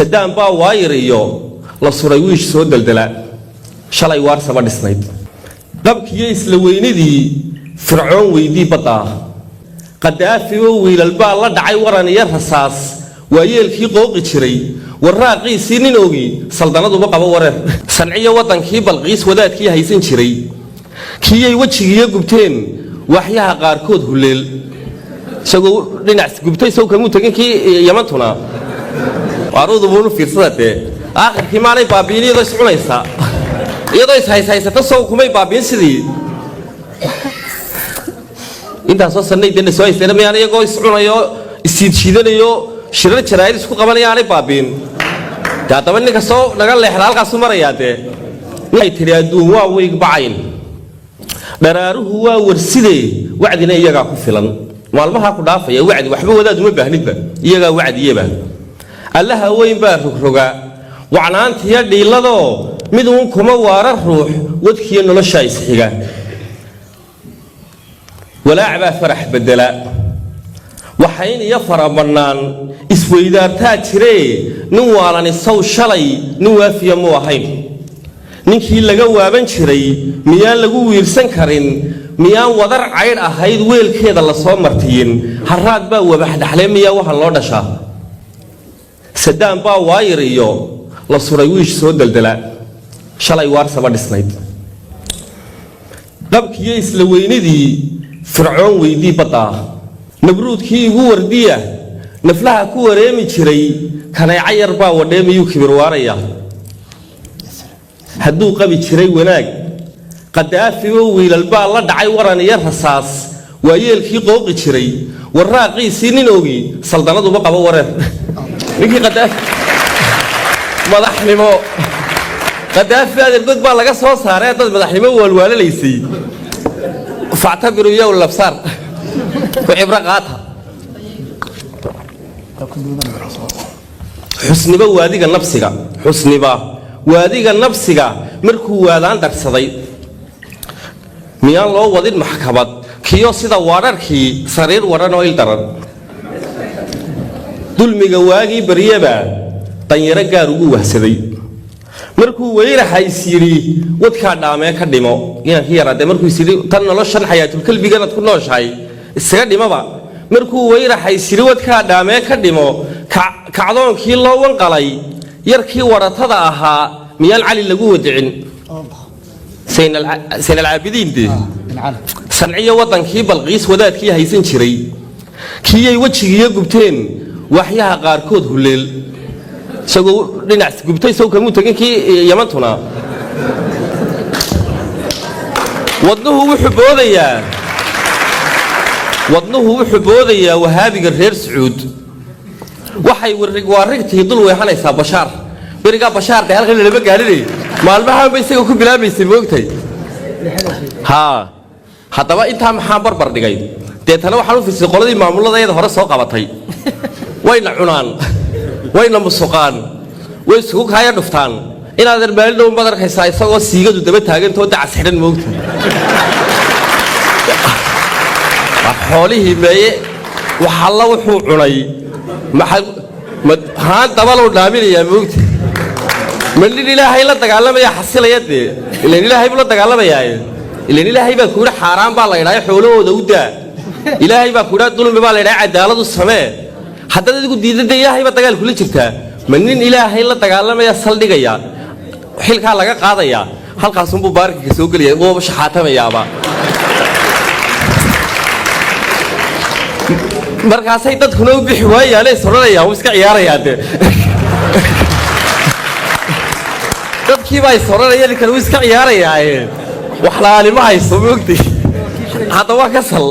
saddaan baa waayiriyo la suray wiish soo daldala shalay waar saba dhisnayd dabkiyo isla weynidii fircoon weydii badda qadaafi oo wiilal baa la dhacay waran iyo rasaas waayeelkii qooqi jiray warraaqiisii nin ogi saldanaduba qabo wareer sanciyo waddankii balqiis wadaadkii haysan jiray kiyay wejigiiyo gubteen waxyaha qaarkood huleel isagoo dhinac gubtay soo kamuu tagin kii yamantuna waaruudu buunu fiirsadate aakhirkii maalay baabiin iyadoo is cunaysa iyadoo is haysaysata soo kumay baabiin sidii intaasoo sannaydana soo haysteen miyaan iyagoo is cunayo isiidshiidanayo shirar jaraa'id isku qabanayaanay baabiin dee haddaba ninka soo naga leexda halkaasu marayaa dee waxay tidhi adduun waa weyg bacayn dharaaruhu waa warsidee wacdina iyagaa ku filan maalmahaa ku dhaafaya wacdi waxba wadaad uma baahnidba iyagaa wacdiyeba allaha weyn baa rogrogaa wacnaantiyo dhiilladoo mid uun kuma waara ruux wadkiyo noloshaa isxiga walaac baa farax bedela waxayn iyo farabannaan isweydaartaa jiree nin waalani saw shalay nin waafiya muu ahayn ninkii laga waaban jiray miyaan lagu wiirsan karin miyaan wadar caydh ahayd weelkeeda la soo martiyin harraad baa wabax dhaxlee miyaa waxa loo dhashaa saddaan baa waayiriyo la suray wiish soo daldala shalay waar saba dhisnayd dabkiyo isla weynidii fircoon weydii badda nabruudkii igu wardiya naflaha ku wareemi jiray kaneeca yar baa wadhee miyuu kibir waaraya hadduu qabi jiray wanaag qadaafi oo wiilal baa la dhacay waran iyo rasaas waayeelkii qooqi jiray warraaqiisii nin ogi saldanaduba qabo wareer ninkii qadaafi madaxnimo qadaafi adeergood baa laga soo saaray dad madaxnimo waalwaalalaysay factabiru yow labsaar ku cibro qaata xusniba waadiga nafsiga xusniba waadiga nafsiga markuu waadaan darsaday miyaan loo wadin maxkamad kiyo sida waadharkii sariir wadhan oo il daran dulmiga waagii baryaba danyaro gaar ugu wahsaday markuu weyrahays yidhi wadkaa dhaamee ka dhimo inankii yaraadee markuu is yidhi tan noloshan xayaatulkalbiganaad ku nooshahay isaga dhimaba markuu weyrahays yidhi wadkaa dhaamee ka dhimo kacdoonkii loo wanqalay yarkii wadhatada ahaa miyaan cali lagu wadicin saynalcaabidiinde sanciyo waddankii balqiis wadaadkii haysan jiray kiyay wejigiiyo gubteen waxyaha qaarkood huleel isagoo dhinac gubtay soo kamuu tagin kii yamantuna wadnuhu wuxuu boodayaa wahaabiga reer sacuud waxay waarigtii dul weehanaysaa bashaar berigaa bashaarka halkan lama gaarinay maalmahaanba isaga ku bilaabaysay moogtay haa haddaba intaa maxaa barbar dhigay deetana waxaan u fiirsay qoladii maamulada iyada hore soo qabatay wayna cunaan wayna musuqaan way isugu kaaya dhuftaan inaadan maalin dhow baad arkaysaa isagoo siigadu daba taagantoo dacas xidhan moogta xoolihii meeye waxalla wuxuu cunay haan dabaluu dhaaminayaa moogta ma nin ilaahay la dagaalamaya xasilaya dee ilan ilaahay buu la dagaalamayaaye ilan ilaahay baa kuudhi xaaraan baa la ydhahay xoolahooda u daa ilaahay baa kuudhaa dulmi baa la ydhahay cadaaladu samee haddaad adigu diidada ilaahay baa dagaal kula jirtaa ma nin ilaahay la dagaalamaya saldhigaya xilkaa laga qaadayaa halkaasunbuu baarkinka soo gelaya wooba shaxaatamayaaba markaasay dadkuna u bixi waayaane is odhanayaan wuu iska ciyaarayaa dee dadkiibaa is odhanaya ninkan wuu iska ciyaarayaaye wax la'aani ma hayso moogtay hadda waa ka sal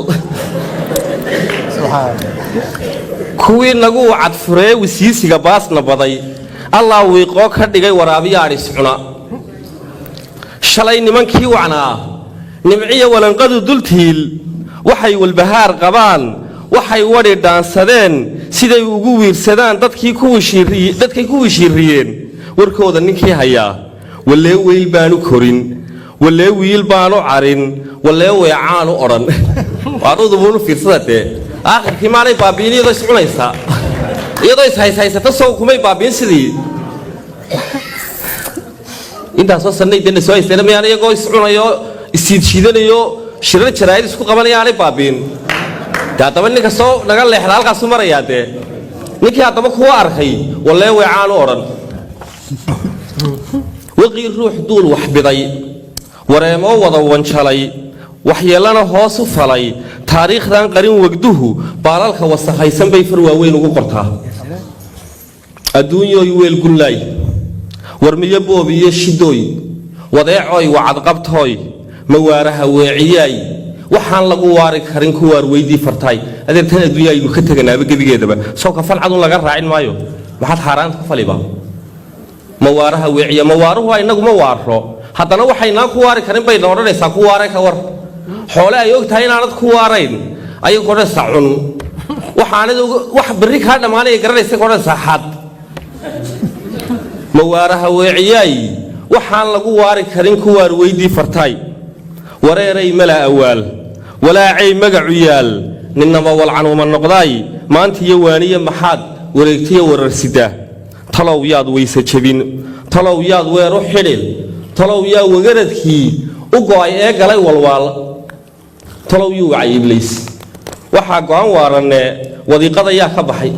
kuwii nagu cadfuree wisiisiga baasna baday allaa wiiqoo ka dhigay waraabiya adhis cuna shalay nimankii wacnaa nimciyo walanqadu dultiil waxay walbahaar qabaan waxay wadhi dhaansadeen siday ugu wiirsadaan dadkay ku wishiirriyeen warkooda ninkii hayaa wallee weyl baanu korin wallee wiil baanu carin wallee weecaanu odhan waaruudu buunu fiirsada dee aakhirkii maalay baabiin iyadoo is cunaysa iyadoo haysato soo kumay baabiin sidii inta soo sanaydeena soo haysteen ma aan iyagoo iscunayo isiidshidanayo shirar jaraa'id isku qabanayaanay baabiin taadaba ninka soo naga leexda halkaas u marayaade ninkii hadaba kuwa arkay walee weecaan u oran waqii ruux duul wax biday wareemo wada wanjalay waxyeelana hoos u falay taariikhdan qarin wagduhu baalalka wasakhaysan bay far waaweyn ugu qortaa adduunyo weel gullay warmiyo boob iyo shidooy wadeecoy wacad qabtooy mawaaraha weeciyay waxaan lagu waari karin ku waar weydii fartay adeertan adduunyo aynu ka taganaaba gebigeedaba soo ka falcad laga raacin maayo maxad xaaraan ka faliba mawaaraha weeciya mawaaruhu inagu ma waaro haddana waxaynaan ku waari karin bay noqonaysaa ku waaray ka war xoole ay og tahay inaanad ku waarayn ayay kodhanaysaa cun waxaanad wax berri kaa dhammaanaya garanaysa kodhanaysaa xad mawaaraha weeciyaay waxaan lagu waari karin ku waar weydii fartay wareeray mala awaal walaacay magacu yaal ninnaba walcanuma noqdaay maanta iyo waaniye maxaad wareegtiyo wararsida talow yaad weyse jebin talow yaad weeru xidhin talow yaa wagaradkii u go'ay ee galay walwaal talow yuu wacay ibliis waxaa go'an waaranee wadiiqada yaa ka baxay